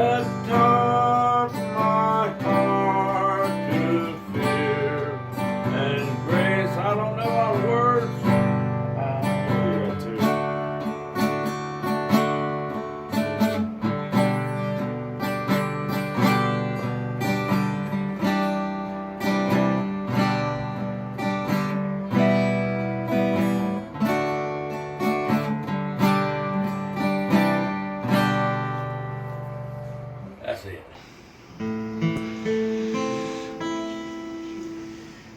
that taught my heart to fear and grace. I don't know all the words. Yeah, too. That's it.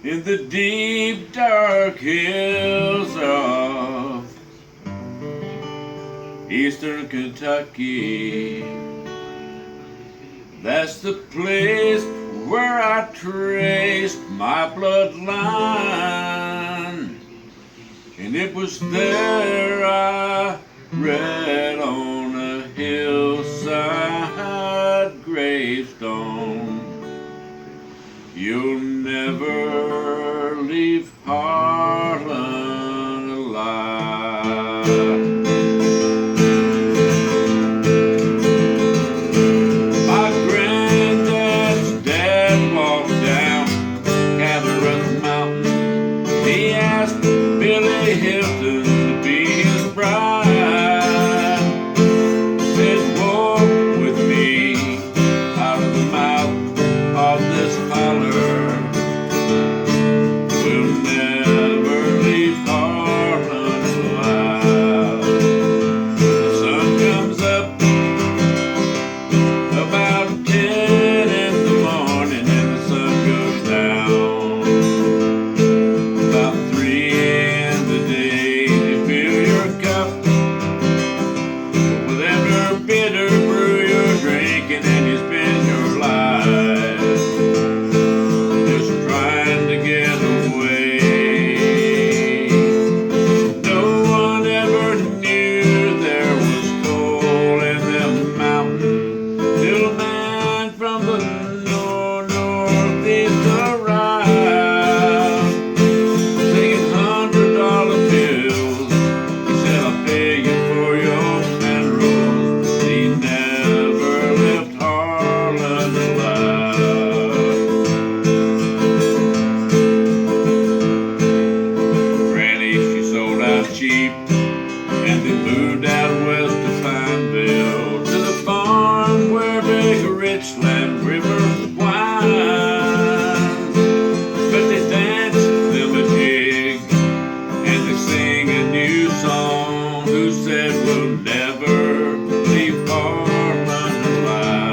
In the deep dark hills of eastern Kentucky, that's the place where I traced my bloodline. And it was there I read on a hillside gravestone, you'll never leave Harlan alive. My granddad's dad walked down Cataract Mountain. He asked Billy Hilton to be his bride. Said, walk with me out of the mouth of this holler. We'll never leave Harlan alive. The sun comes up about 10 in the morning, and the sun goes down about 3 in the day. You fill your cup with every bitter brew you're drinking, and you spend your life just trying to get away. No one ever knew there was coal in them mountains till a man from the northeast arrived, singing $100 bills. He said, I'll pay you for your minerals. He never left Harlan alive. Granny, she sold out cheap, and they moved out west to Pineville, to the farm where big Richland River winds. But they dance them a jig, and they sing a new song. Who said we'll never leave Harlan alive?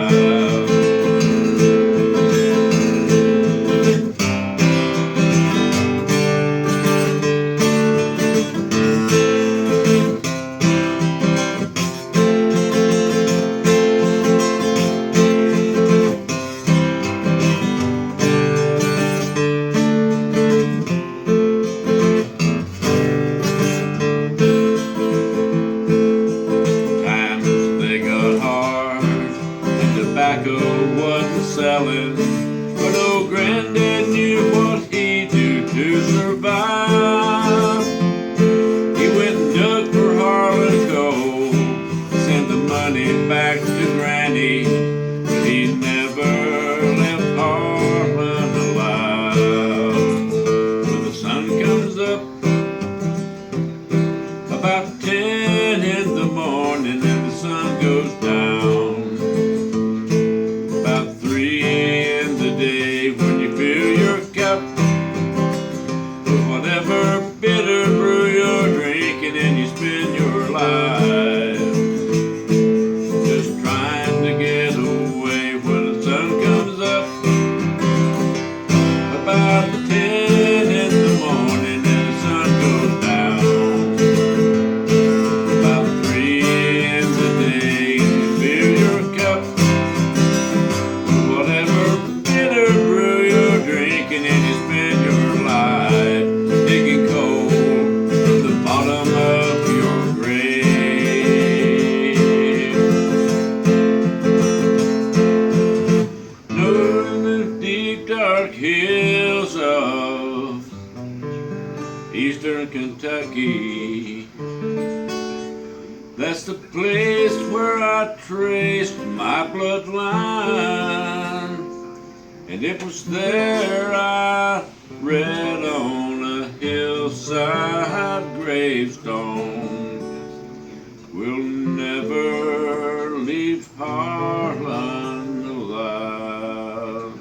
Times they got hard, and tobacco wasn't selling, but old Granddad knew what he'd do to survive. He went and dug for Harlan coal, sent the money back to Granny, but he never left Harlan alive. When the sun comes up about 10 in the morning, and the sun goes down about 3 in the day, when you fill your cup with whatever bitter brew you're drinking, and you spend your life just trying to get away. When the sun comes up about 10 in the morning, and the sun goes down about 3 in the day, you fill your cup with whatever bitter brew you're drinking, and you spend your life digging coal from the bottom of your grave. No, in the deep dark hills of eastern Kentucky, that's the place where I traced my bloodline. line. And it was there I read on a hillside gravestone, we'll never leave Harlan alive.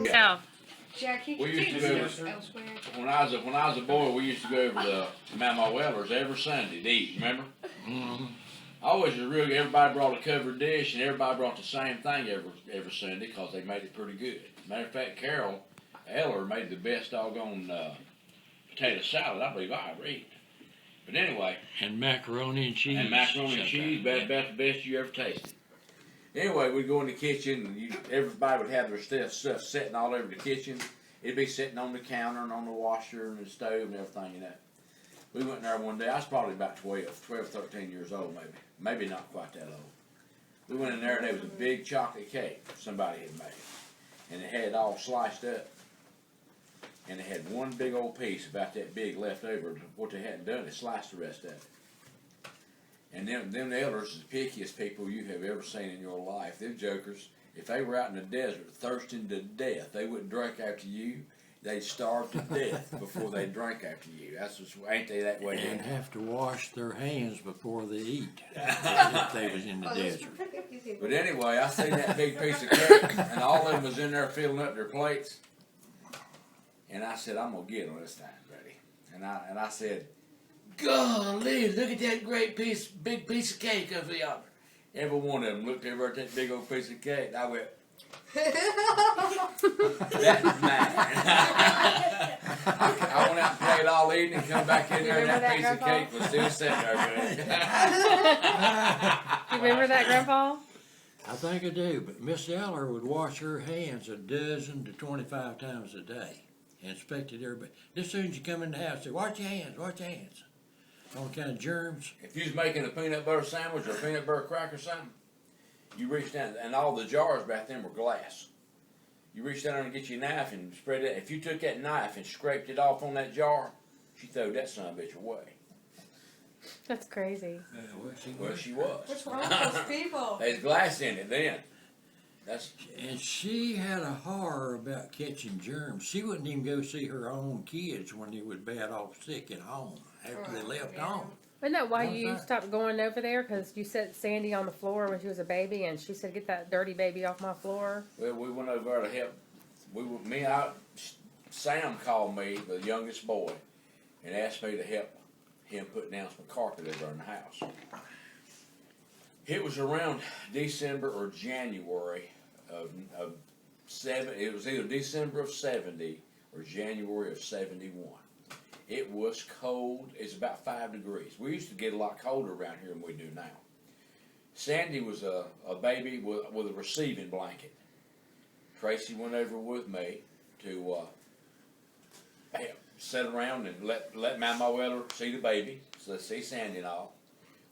Yeah. Jackie, We used to go elsewhere. when I was a boy. We used to go over to My Welders every Sunday to eat. Remember? Mm-hmm. Always was real. Everybody brought a covered dish, and everybody brought the same thing every Sunday because they made it pretty good. Matter of fact, Carol Eller made the best doggone potato salad I believe I ever eat. But anyway, And macaroni and cheese. and macaroni and cheese, about the best you ever tasted. Anyway, we'd go in the kitchen, and everybody would have their stuff sitting all over the kitchen. It'd be sitting on the counter and on the washer and the stove and everything, you know. We went in there one day. I was probably about 12, 13 years old, maybe not quite that old. We went in there, and there was a big chocolate cake somebody had made, and it had it all sliced up, and it had one big old piece about that big left over. What they hadn't done is sliced the rest of it. And them elders, the pickiest people you have ever seen in your life. Them jokers, if they were out in the desert thirsting to death, they wouldn't drink after you. They'd starve to death before they drank after you. That's just, ain't they that way? And have to wash their hands before they eat if they was in the desert. But anyway, I seen that big piece of cake, and all of them was in there filling up their plates. And I said, I'm gonna get them this time, buddy. And I said, golly, look at that big piece of cake over yonder. Every one of them looked over at that big old piece of cake, and I went, that's mine. I went out and played all evening, come back in there, and that piece of cake was still sitting there, buddy. You remember that, Grandpa? I think I do, but Miss Eller would wash her hands 12 to 25 times a day and expected everybody. As soon as you come in the house, say, wash your hands, wash your hands. All kind of germs. If you was making a peanut butter sandwich or a peanut butter cracker or something, you reached down, and all the jars back then were glass. You reached down there and get your knife and spread it. If you took that knife and scraped it off on that jar, she throwed that son of a bitch away. That's crazy. Well, she was. What's wrong with those people? There's glass in it then. And she had a horror about catching germs. She wouldn't even go see her own kids when they was bad off sick at home after they left home. Isn't that why What's you that? stopped going over there? Because you set Sandy on the floor when she was a baby, and she said, "Get that dirty baby off my floor." Well, we went over there to help. Sam called me, the youngest boy, and asked me to help him put down some carpet over in the house. It was around December or January of 7. It was either December of 70 or January of 71. It was cold. It's about 5 degrees. We used to get a lot colder around here than we do now. Sandy was a baby with a receiving blanket. Tracy went over with me to sit around and let Mama Welder see the baby, so let's see Sandy and all.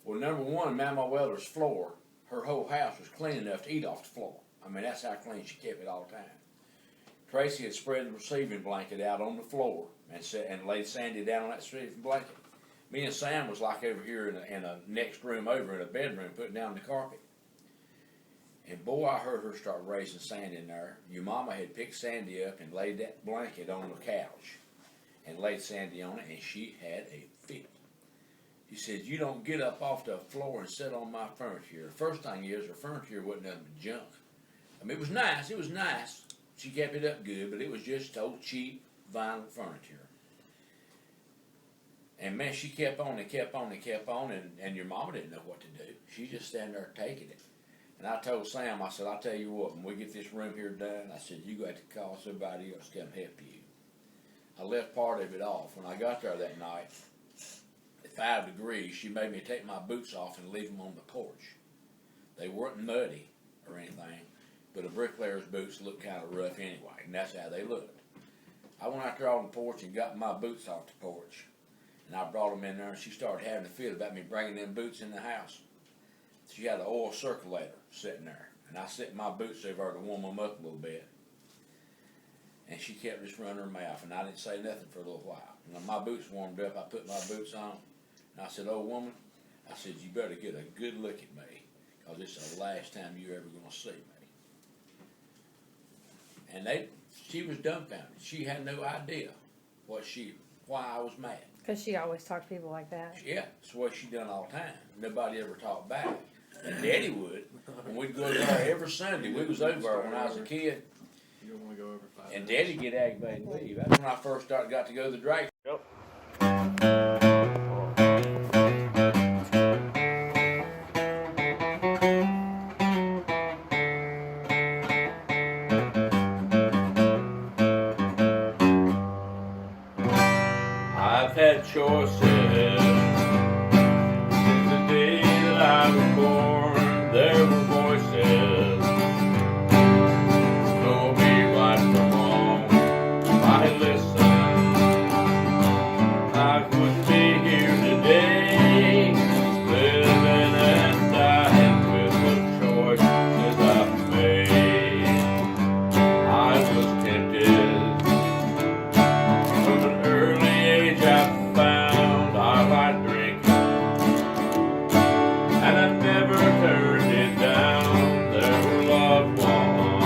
Well, number one, Mama Welder's floor, her whole house was clean enough to eat off the floor. I mean, that's how clean she kept it all the time. Tracy had spread the receiving blanket out on the floor and laid Sandy down on that receiving blanket. Me and Sam was like over here in a next room over in a bedroom putting down the carpet. And boy, I heard her start raising Sandy in there. Your mama had picked Sandy up and laid that blanket on the couch and laid Sandy on it, and she had a fit. She said, you don't get up off the floor and sit on my furniture. The first thing is, her furniture wasn't nothing but junk. I mean, it was nice. She kept it up good, but it was just old cheap vinyl furniture. And man, she kept on and your mama didn't know what to do. She just standing there taking it. And I told Sam, I said, I'll tell you what, when we get this room here done, I said, you got to call somebody else to come help you. I left part of it off. When I got there that night, at 5 degrees, she made me take my boots off and leave them on the porch. They weren't muddy or anything, but a bricklayer's boots looked kind of rough anyway, and that's how they looked. I went out there on the porch and got my boots off the porch, and I brought them in there, and she started having a fit about me bringing them boots in the house. She had an oil circulator sitting there, and I set my boots over to warm them up a little bit. And she kept just running her mouth, and I didn't say nothing for a little while. And when my boots warmed up, I put my boots on, and I said, old woman, I said, you better get a good look at me, 'cause it's the last time you're ever gonna see me. And she was dumbfounded. She had no idea why I was mad. Because she always talked to people like that. Yeah, it's what she done all the time. Nobody ever talked back. And Daddy would. And we'd go there every Sunday. We was over there when I was a kid. You don't want to go over 5 And minutes. Daddy get aggravated and leave. That's when I first got to go to the Drake. Yep. I've had choices since the day that I was born. There were voices told me right from wrong. If I had listened, I wouldn't be here today, living and dying with the choices I've made. I was tempted. From an early age I found I liked drinking, and I never turned it down. There were loved ones,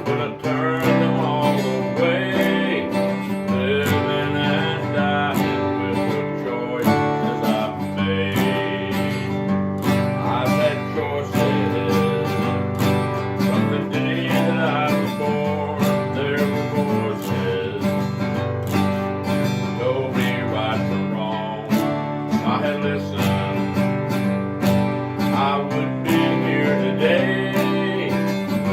but I turned them all away, living and dying with the choices I've made. I've had choices from the day that I was born. There were voices told me right from wrong. If I had listened, I wouldn't be here today,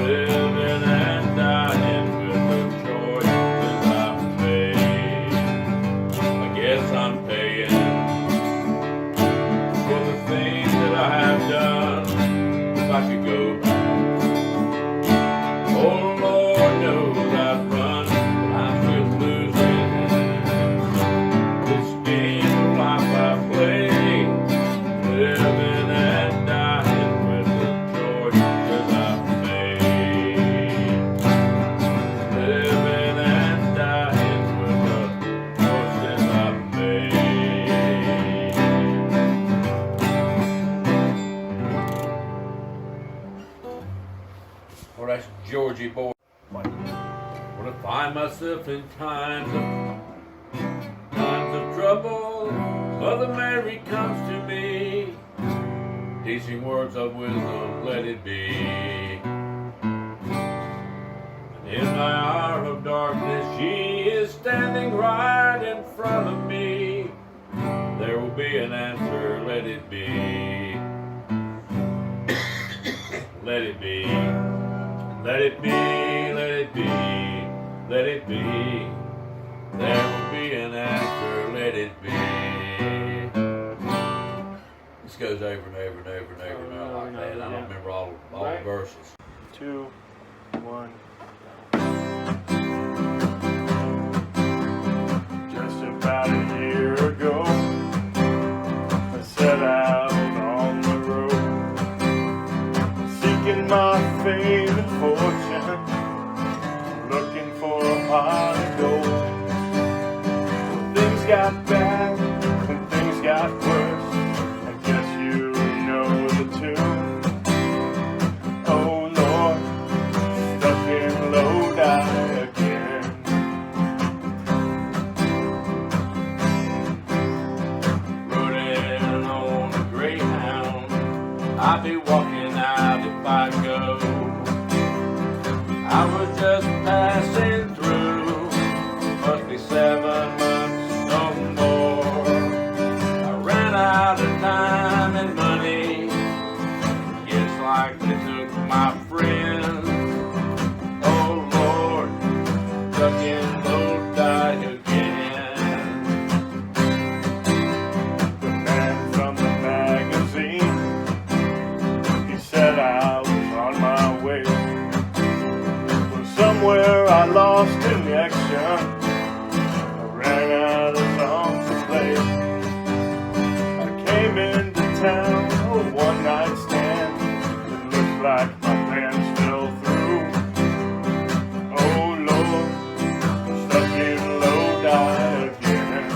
living and dying with the choices I've made. I guess I'm paying for the things that I have done. If I could go back, oh Lord knows I'd run, but I'm still losing this game of life I play, living and dying with the choices I've made. Living and dying with the choices I've made. Well, that's Georgie Boy. When I find myself in times of trouble, Mother Mary comes to me, teaching words of wisdom, let it be. And in my hour of darkness, she is standing right in front of me. There will be an answer, let it be. Let it be. Let it be, let it be, let it be. There will be an answer, let it be. This goes over and over and over and over and over like that. I don't remember all the verses. 2, 1. Just about a year ago, I set out on the road, seeking my fame and fortune, looking for a pot of gold. Things got bad and things got worse. I guess you know the tune. Oh Lord, stuck in Lodi again. Running on a Greyhound, I'll be walking out if I go. I was just passing through, must be 7 months or more. I ran out of time and money, it's like they took my friends. Oh Lord, stuck in Lodi again. The man from the magazine, he said I was on my way. But somewhere I lost connection, I ran out of songs to play. I came into town, a one-night stand. It looked like my plans fell through. Oh Lord, stuck in Lodi again.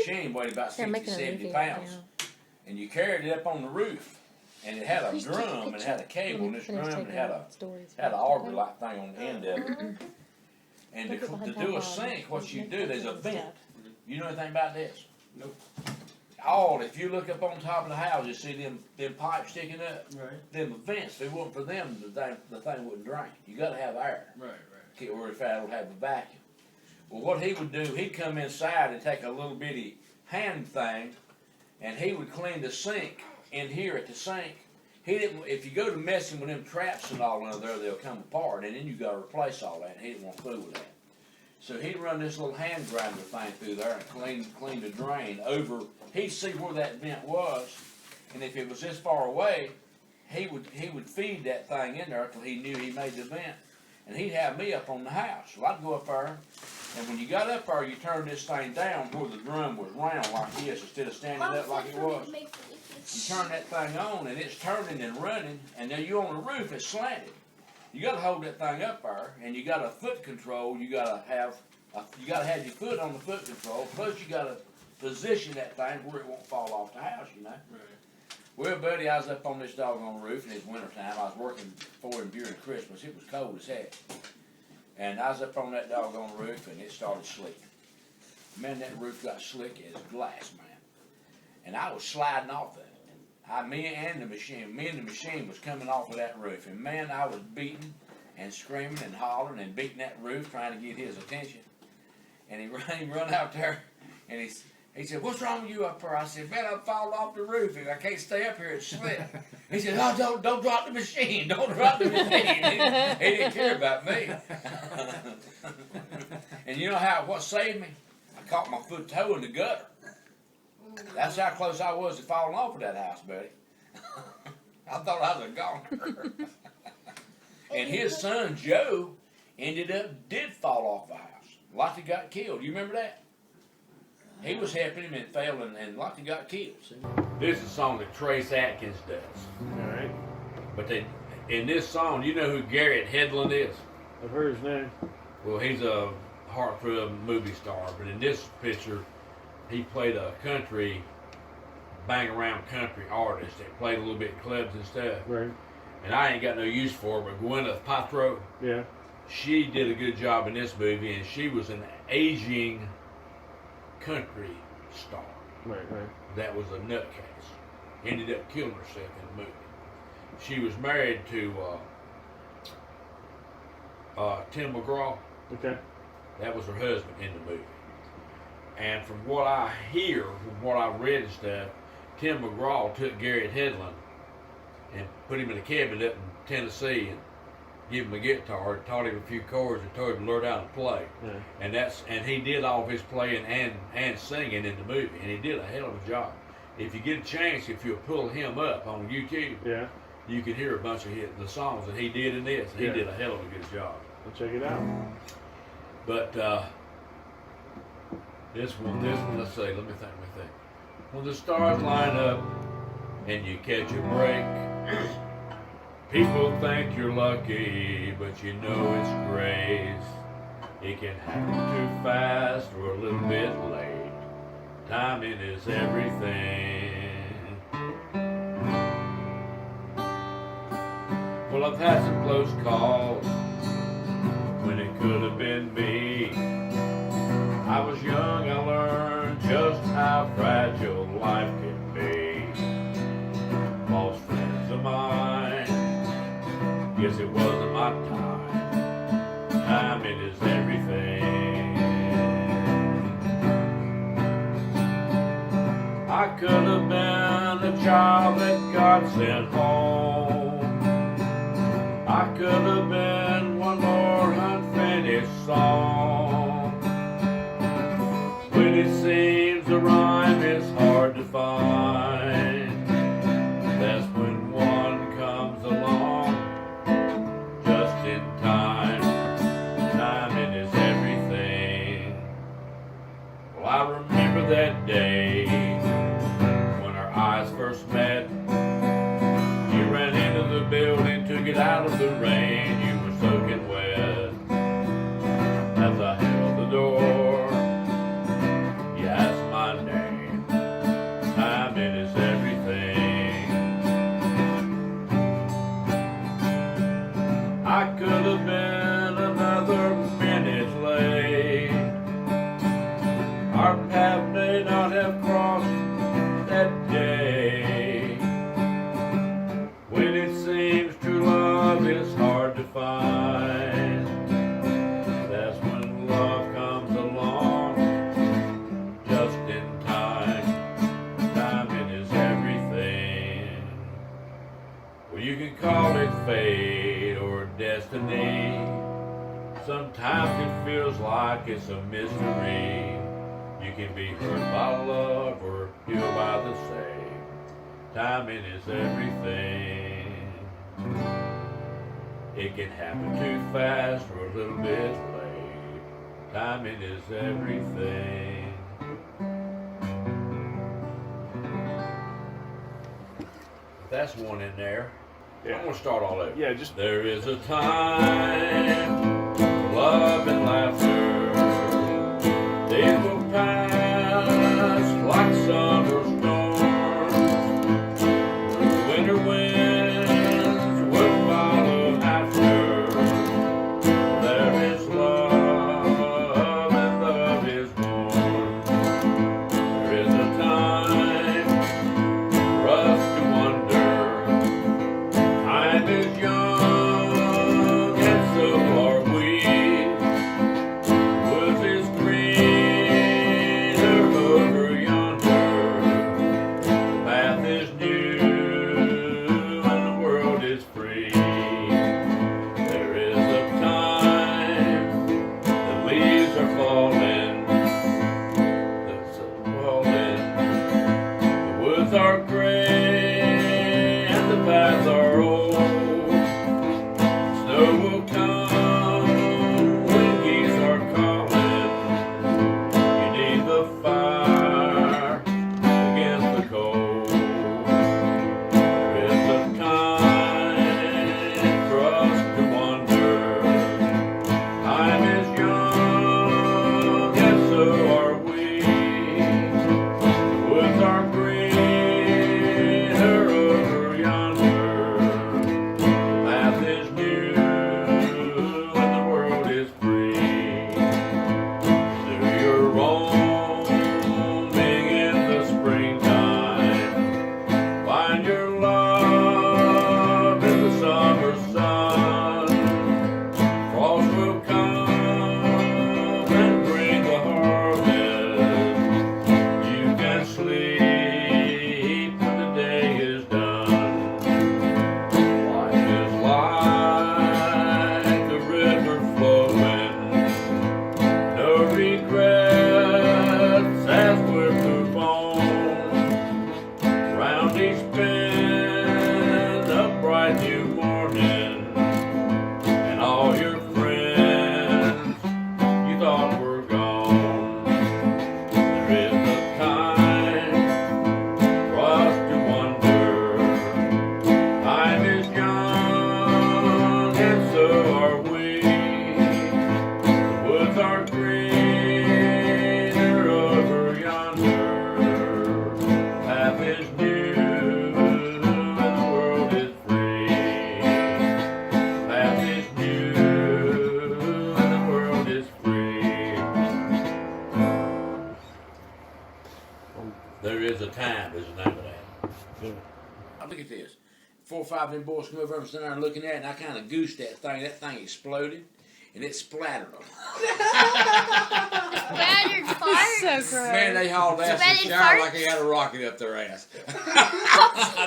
machine weighed about 60, 70 pounds. And you carried it up on the roof. And it had a drum, and it had a cable in this drum, and it had an auger-like thing on the end of it. And to do a sink, what you do, there's a vent. You know anything about this? Nope. If you look up on top of the house, you see them pipes sticking up. Right. Them vents, if it wasn't for them, the thing wouldn't drain. You gotta have air. Right. Or if it'll have a vacuum. Well, what he would do, he'd come inside and take a little bitty hand thing, and he would clean the sink in here at the sink. He didn't. If you go to messing with them traps and all under there, they'll come apart, and then you got to replace all that. And he didn't want to fool with that. So he'd run this little hand grinder thing through there and clean the drain over. He'd see where that vent was, and if it was this far away, he would feed that thing in there till he knew he made the vent, and he'd have me up on the house. So I'd go up there, and when you got up there, you turned this thing down where the drum was round like this instead of standing up like it was. You turn that thing on, and it's turning and running, and then you on the roof, it's slanted. You got to hold that thing up there, and you got a foot control. You got to have your foot on the foot control. Plus, you got to position that thing where it won't fall off the house. You know. Right. Well, buddy, I was up on this doggone roof, and it's wintertime. I was working for him during Christmas. It was cold as heck, and I was up on that doggone roof, and it started slipping. Man, that roof got slick as glass, man. And I was sliding off of it. Me and the machine was coming off of that roof. And man, I was beating and screaming and hollering and beating that roof trying to get his attention. And he run out there and he said, "What's wrong with you up there?" I said, "Man, I'm falling off the roof. I can't stay up here and slip." He said, "Oh, don't drop the machine. Don't drop the machine." He didn't care about me. And you know what saved me? I caught my toe in the gutter. That's how close I was to falling off of that house, buddy. I thought I was a goner. And his son, Joe, did fall off the house. Like he got killed. You remember that? He was helping him and fell and like he got killed. This is a song that Trace Atkins does. All right. But in this song, you know who Garrett Hedlund is? I've heard his name. Well, he's a heartthrob movie star. But in this picture, he played a country, bang-around country artist that played a little bit in clubs and stuff. Right. And I ain't got no use for her, but Gwyneth Paltrow, Yeah. she did a good job in this movie, and she was an aging country star. Right. That was a nutcase. Ended up killing herself in the movie. She was married to Tim McGraw. Okay. That was her husband in the movie. And from what I hear, from what I read and stuff, Tim McGraw took Garrett Hedlund and put him in a cabin up in Tennessee and gave him a guitar, taught him a few chords, and told him to learn how to play. Yeah. And he did all of his playing and singing in the movie, and he did a hell of a job. If you get a chance, if you'll pull him up on YouTube, Yeah. you can hear a bunch of the songs that he did in this. He did a hell of a good job. I'll check it out. But this one, let's see, let me think. When the stars line up and you catch a break, people think you're lucky, but you know it's grace. It can happen too fast or a little bit late. Timing is everything. Well, I've had some close calls when it could have been me. I was young, I learned just how fragile life can be. Lost friends of mine, guess it wasn't my time. Timing is everything. I could have been a child that God sent home. I could have been one more unfinished song. When it seems a rhyme is hard to find, that's when one comes along just in time. Timing is everything. Well, I remember that day when our eyes first met. You ran into the building to get out of the rain. You were soaking wet. As I held the door, you asked my name. path may not have crossed that day. When it seems true love is hard to find, that's when love comes along just in time. Timing is everything. Well, you can call it fate or destiny. Sometimes it feels like it's a mystery. You can be hurt by love or healed by the same. Timing is everything. It can happen too fast or a little bit late. Timing is everything. That's one in there. Yeah. I'm gonna start all over. Yeah, just There is a time for love and laughter. Days will pass like summer storms. Winter winds will follow after. There is love and love is born. There is a time for us to wonder. Time is young and so are we. Woods is greener over yonder. The path is new and the world is free. There is a time the leaves are falling. The sun's falling. The woods are gray and the paths are old. Snow will come when geese are calling. You need the fire against the cold. There is a time for us to wonder. Time is young and so are we. The woods are greener over yonder. The path is new and the world is free. Do your roaming in the springtime. Find your love in the summer sun. Frost will come and bring the harvest. You can sleep when the day is done. Life is like a river flowing. No regrets as we move on. Round each bend, a bright new morning. And all your friends you thought were gone. There is a time for us to wonder. Time is young and so are we. The woods are greener over yonder. Path is new and the world is free. Path is new and the world is free. There is a time is the name of that. Look at this. 4 or 5 of them boys come over and stand there and looking at it, and I kind of goosed that thing. That thing exploded, and it splattered them. Spattered farts. So gross. Man, they hauled ass in the Splattered shower farts? like they had a rocket up their ass.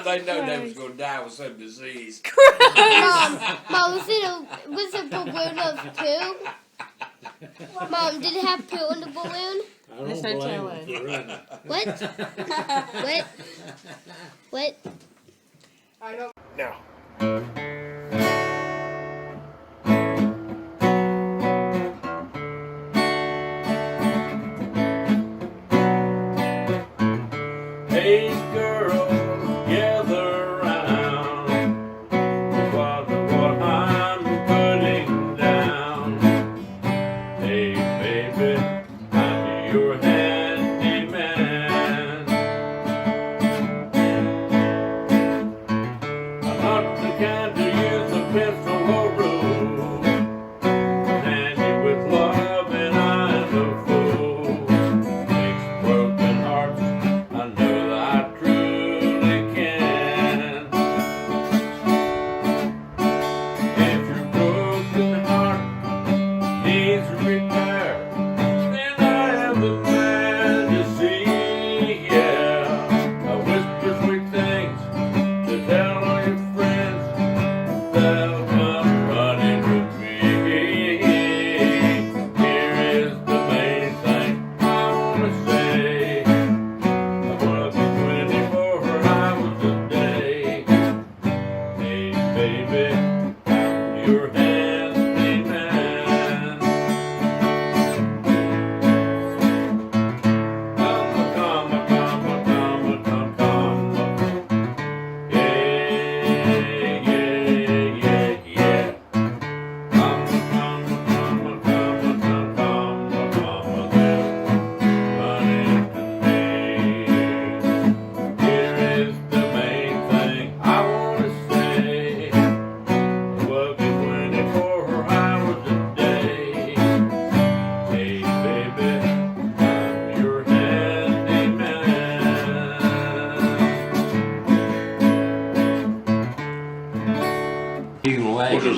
They know they was going to die with some disease. Mom, was it a balloon of poo? Mom, did it have poo in the balloon? I don't There's no blame telling. them for running. What? What? now. Hey girl, gather round. What I'm putting down. Hey baby, I'm your handyman. I'm not the kind to use a pencil or rule. Hand you with love and I'm a fool. Things broke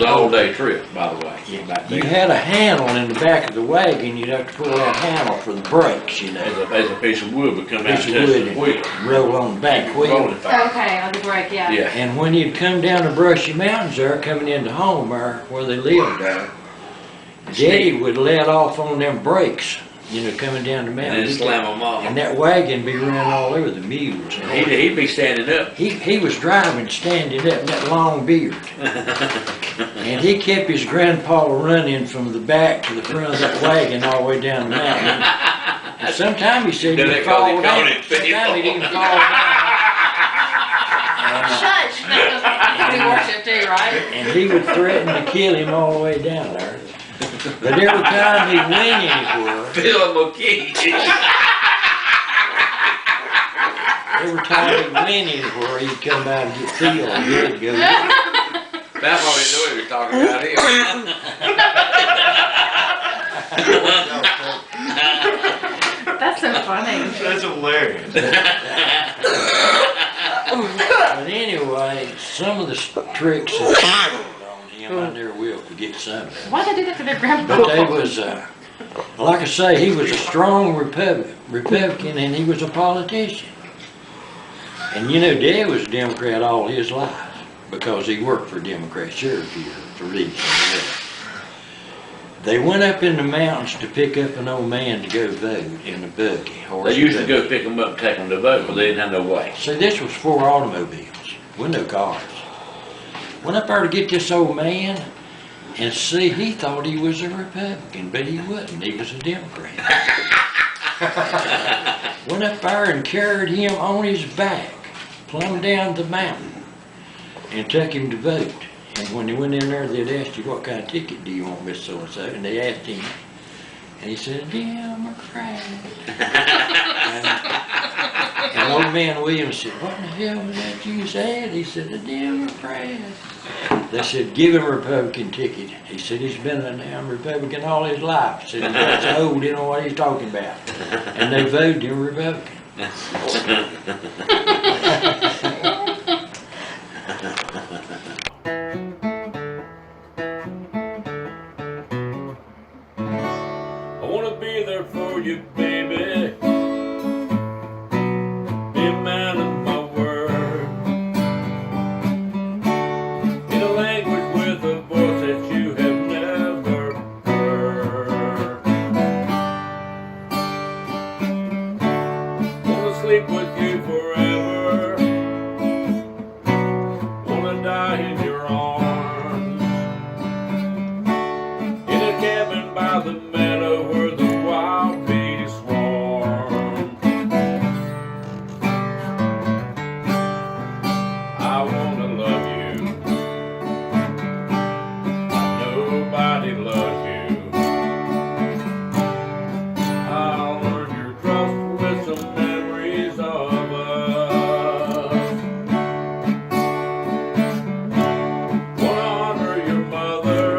was an all-day trip, by the way. Back You then. had a handle in the back of the wagon, you'd have to pull that handle for the brakes, you know. There's a piece of wood would come out Piece and of touch wood the and wheel. roll on the back wheel. Rolling thing. Okay, on the break, yeah. Yeah. And when you'd come down the Brushy Mountains there, coming into home there, where they lived there, Daddy would let off on them brakes, you know, coming down the mountain. And then slam them off. And that wagon be running all over the mules. And He'd be standing up. he was driving, standing up, that long beard. And he kept his grandpa running from the back to the front of that wagon all the way down the mountain. And sometimes he said Then he'd they call fall it down. Conan Phil. Sometimes he didn't fall down. Shush. We worship too, right? And he would threaten to kill him all the way down there. But every time he went anywhere, Phil and McKee. every time he went anywhere, he'd come by and get Phil. And he'd go, That's why we knew he was talking about him. That's so funny. That's hilarious. But anyway, some of the tricks that he pulled on him, I never will forget some of them. Why'd they do that to their grandpa? But they was, like I say, he was a strong Republican and he was a politician. And you know, Dad was a Democrat all his life because he worked for Democrats, sure, for reasons. They went up in the mountains to pick up an old man to go vote in a buggy. They used to go pick them up and take them to vote, but they didn't have no way. So this was 4 automobiles with no cars. Went up there to get this old man and see, he thought he was a Republican, but he wasn't. He was a Democrat. Went up there and carried him on his back, plumb down the mountain, and took him to vote. And when they went in there, they'd ask you, what kind of ticket do you want, Miss So-and-so? And they asked him, and he said, Democrat. and old man Williams said, what in the hell was that you said? He said, a Democrat. They said, give him a Republican ticket. He said, he's been a damn Republican all his life. He said, he's old, he don't know what he's talking about. And they voted him Republican. I wanna be there for you, baby. Be a man of my word. In a language with a voice that you have never heard. Wanna sleep with you forever. Wanna die in your arms. In a cabin by the meadow where the wild bees swarm. I wanna love you. Nobody loves you. I'll earn your trust with some memories of us. Wanna honor your mother.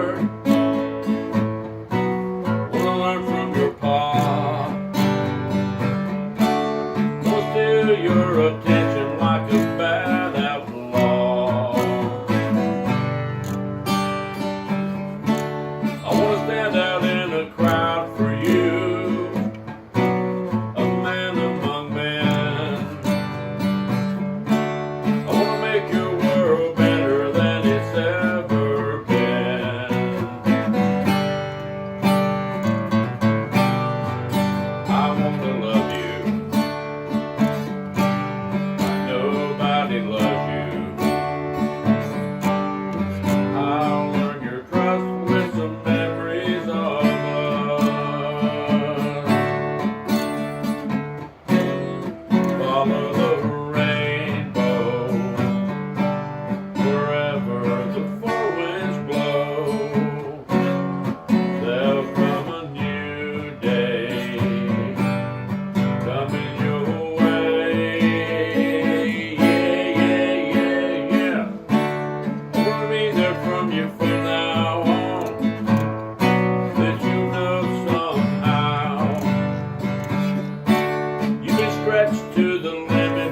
Wanna learn from your pa. Wanna steal your attention like a bad outlaw. I wanna stand out in a crowd for you, a man among men. I wanna make your world better than it's ever been. I wanna love you. Nobody loves you. I'll learn your trust with some memories of us. Follow the rainbow wherever the four winds blow. There'll come a new day coming your way. Yeah, yeah, yeah, yeah. I wanna be there from you from now on. That you know somehow you've been stretched to the limit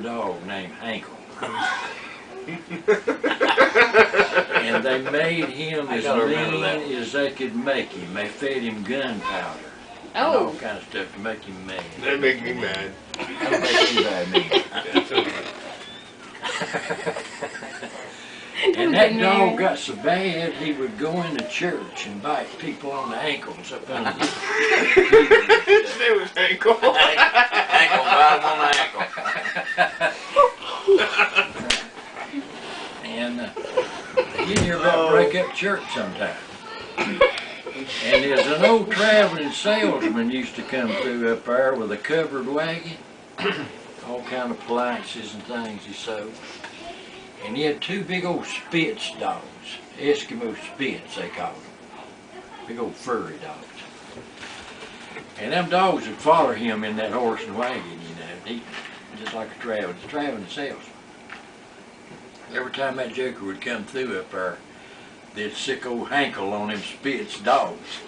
dog named Hankle. And they made him as gotta remember mean that. as they could make him. They fed him gunpowder and all Oh, kind of stuff to make him mad. That make me mad. Don't make anybody mad. That's all right. And that dog got so bad he would go into church and bite people on the ankles up under the His name was Ankle. Ankle, bite him on the ankle. And you hear about break up church sometime. And there's an old traveling salesman used to come through up there with a covered wagon, all kind of appliances and things he sold. And he had two big old Spitz dogs, Eskimo Spitz they called them, big old furry dogs. And them dogs would follow him in that horse and wagon, you know, he, just like a traveling salesman. Every time that joker would come through up there, they'd sick old Hankle on them Spitz dogs.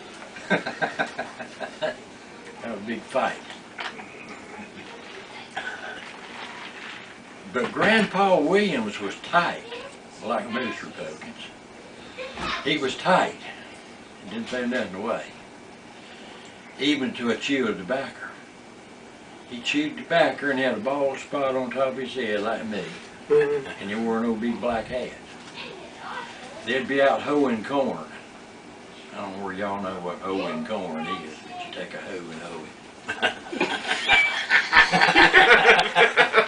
That was a big fight. But Grandpa Williams was tight, like most Republicans. He was tight and didn't throw nothing away, even to a chew of tobacco. He chewed tobacco and had a bald spot on top of his head like me, and he wore no big black hat. They'd be out hoeing corn. I don't know where y'all know what hoeing corn is, but you take a hoe and hoe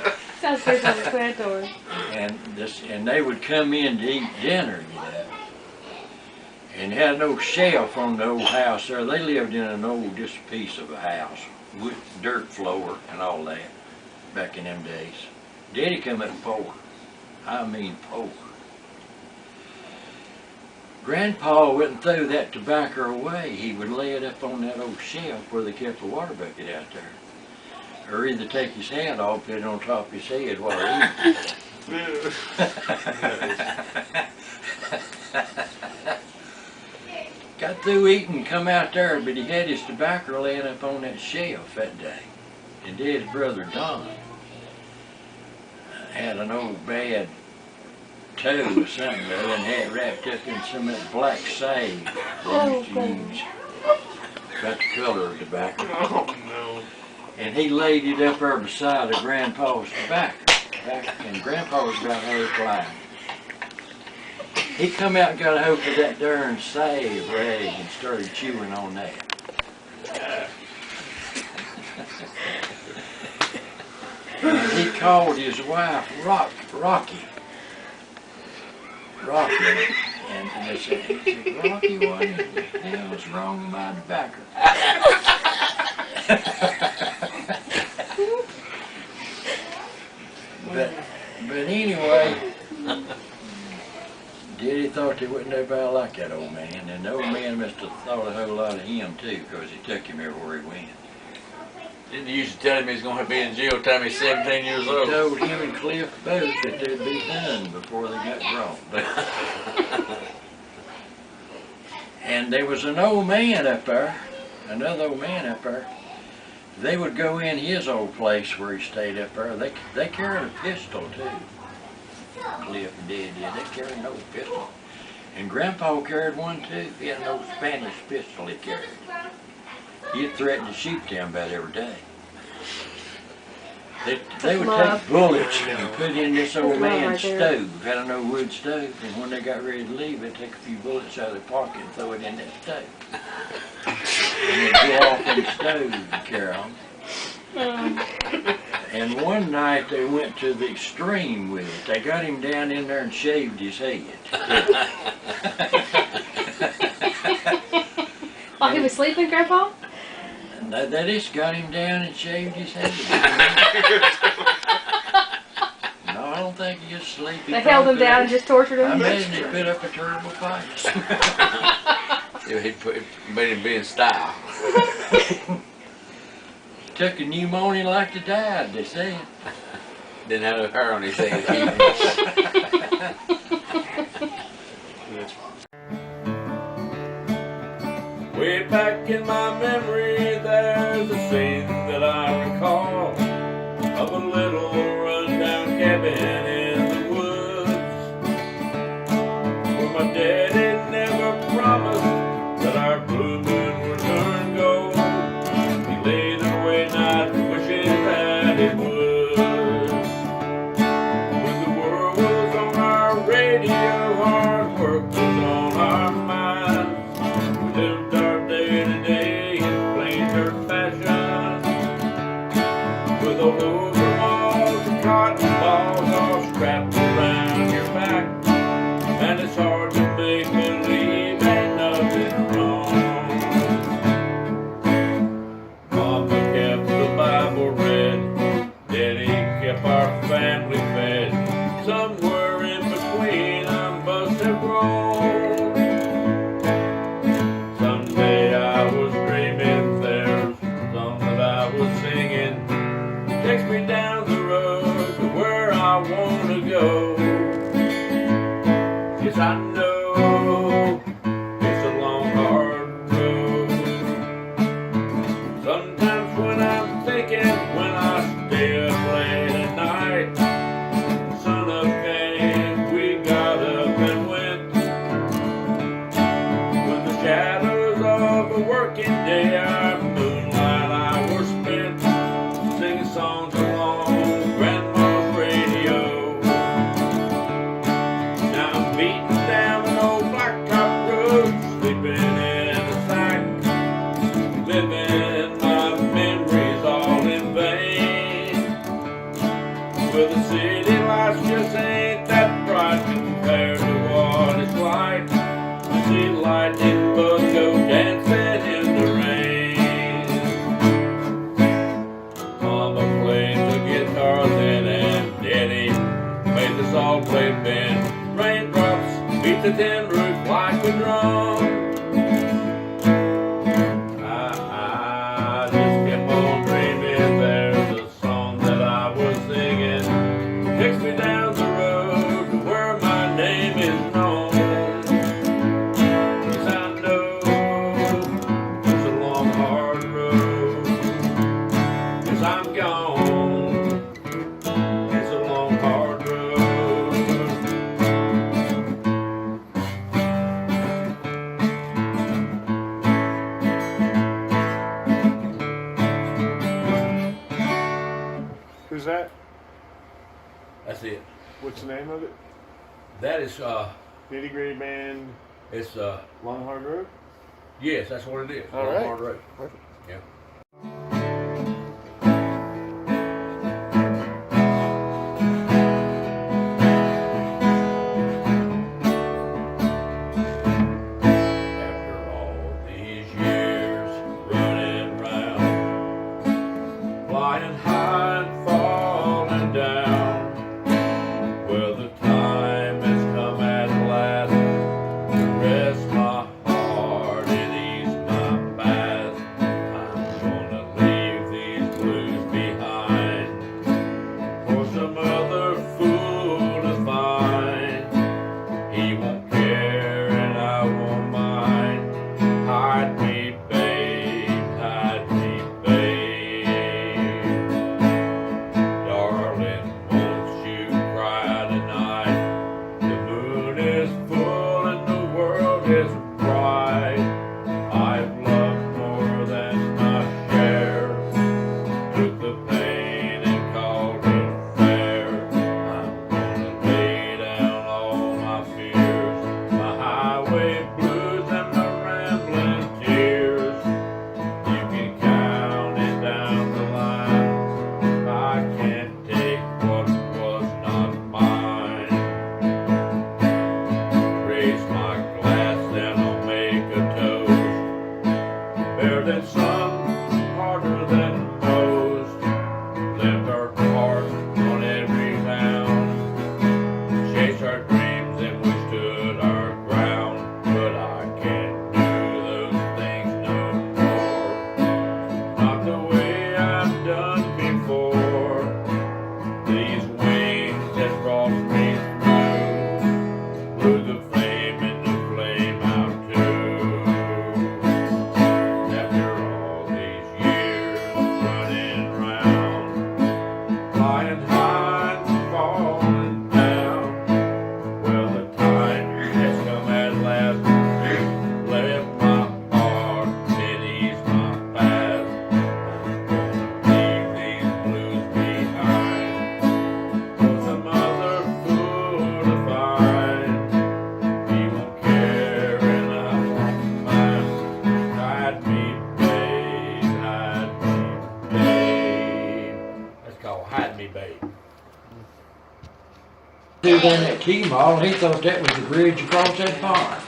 it. sounds so self-explanatory. And they would come in to eat dinner, you know, and had no shelf on the old house there. They lived in an old, just piece of a house, with dirt floor and all that, back in them days. Daddy come up poor. I mean poor. Grandpa wouldn't throw that tobacco away. He would lay it up on that old shelf where they kept the water bucket out there. Or either take his hat off, put it on top of his head while he eating. Got through eating, come out there, but he had his tobacco laying up on that shelf that day. And Dad's brother Don had an old bad toe or something there and had it wrapped up in some of that black sage they used to use. Got the color of tobacco. Oh no. And he laid it up there beside of Grandpa's tobacco. And Grandpa was about half blind. He come out and got a hold of that darn save rag and started chewing on that. And he called his wife Rocky. And they said, Rocky, what the hell's wrong with my tobacco? But anyway, Daddy thought there wasn't nobody like that old man, and the old man must have thought a whole lot of him too, because he took him everywhere he went. Didn't you used to tell him he's going to be in jail time he's 17 years He old? told him and Cliff both that they'd be done before they got grown. And there was an old man up there, another old man up there. They would go in his old place where he stayed up there. They carried a pistol too. Cliff and Dad did. They carried an old pistol. And Grandpa carried one too. He had an old Spanish pistol he carried. He'd threaten to shoot them about every day. They would take bullets and put in this old man's stove. Had an old wood stove, and when they got ready to leave, they'd take a few bullets out of their pocket and throw it in that stove. And they'd go off in the stove to carry on. And one night they went to the extreme with it. They got him down in there and shaved his head. While he was sleeping, Grandpa? And they just got him down and shaved his head. No, I don't think he was sleeping. They held him down and just tortured I him? imagine he put up a terrible fight. Yeah, he made him be in style. Took a pneumonia like he died, they said. Didn't have no hair on his head. Way back in my memory, there's a scene that I recall of a little run cabin in the woods, where my daddy never promised that our blue moon would turn gold. He laid away night wishing that it would. When the world was on our radio, hard work was on our minds. We lived our day to day in plain dirt fashion, with old overalls and cotton balls all strapped around your back. And it's hard to make believe ain't nothing wrong. Mama kept the Bible read, Daddy kept our family fed. Somewhere in between I must have grown. Someday I was dreaming there's a song that I was singing takes me down the road to where I want to go. Yes, I know it's a long, hard road. Sometimes when I'm thinking, when I stay up late at night, sun up came, we got up and went. When the shadows of a working day, our moonlight hours spent singing songs along Grandma's radio. Now I'm beating down an old blacktop road, sleeping in a sack, living my memories all in vain. Well, the city lights just ain't that bright compared to what it's like to see lightning bugs go dancing in the rain. Mama played the guitar then, and Daddy made the salt play bend. Raindrops beat the tin roof like a drum. I just kept on dreaming there's a song that I was singing takes me down the road to where my name is known. Yes, I know it's a long, hard road. Yes, I'm gone. It's a long, hard road. Who's that? That's it. What's the name of it? That is, Nitty Gritty Band, it's, Long Hard Road? yes, that's what it is. All Long, right. hard road. Perfect. Yeah. After all these years running round, flying high and falling down, well, the time has come at last to rest my heart and ease my past. I'm gonna leave these blues behind for some other fool to find. He won't care and I won't mind. Hide me, babe, hide me, babe. Darling, won't you cry tonight? The moon is full and the world is bright. I've loved more than my share, took the pain and called it fair. I'm gonna lay down all my fears, my highway blues and my rambling tears. You can count it down the line. I can't take what was not mine. Raise my glass and I'll make a toast. Better than some, harder than most. Left our heart on every town. Chased our dreams and we stood our ground. But I can't do those things no more. Not the way I've done before. These wings that brought me through blew the flame and the flame out too. After all these years running round, flying high and falling He was in that T-Mall, and he thought that was the bridge across that pond.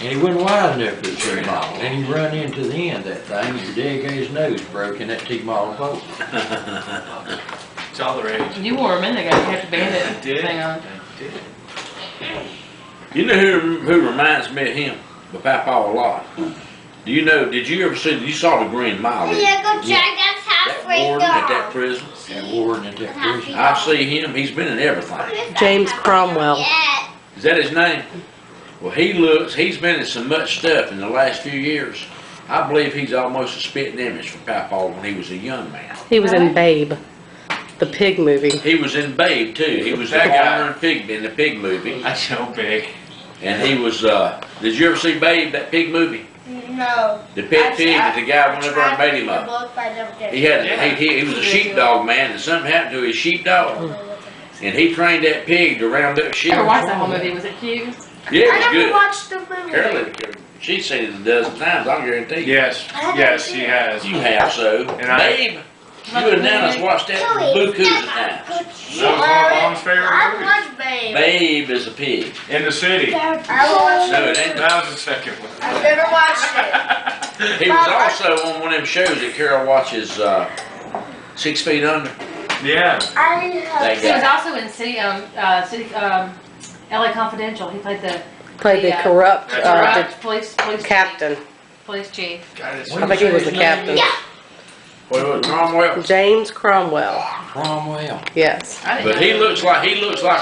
And he wasn't wide enough for the T-Mall. And he run into the end of that thing, and the day his nose broke in that T-Mall boat. It's all the rage. You wore them in there, you had the bandit I did. thing on. I did. You know who reminds me of him? But Papa a lot. Do you know, did you ever see, you saw the Green Mile, didn't you? Yeah, go check that's That halfway warden at that gone. prison. That warden at that prison. I see him, he's been in everything. James Cromwell. Yeah. Is that his name? Well, he's been in so much stuff in the last few years. I believe he's almost a spitting image for Papa when he was a young man. He was in Babe, the pig movie. He was in Babe too. He was That the guy. farmer in the pig movie. I so big. And he was, did you ever see Babe, that pig movie? No. The pig that the guy went over and made him up. He had, he was a sheepdog man, and something happened to his sheepdog. And he trained that pig to round up sheep. I never watched that whole movie, was it cute? Yeah, it was I never good. watched the movie. Carolyn, she's seen it a dozen times, I'll guarantee you. Yes, yes, he has. You have so. And I- Babe, you and Nana's watched that bukus of times. That was one of Mom's favorite I movies. watched Babe. Babe is a pig. In the city. I watched No, it ain't. That was the second one. I've never watched it. He was also on one of them shows that Carol watches, 6 Feet Under. Yeah. That He was guy. also in LA Confidential. He played the corrupt That's right. police captain. police chief. God, it's I think he was the captain. What was it, Cromwell? James Cromwell. Cromwell. Yes. I didn't But know he that. looks like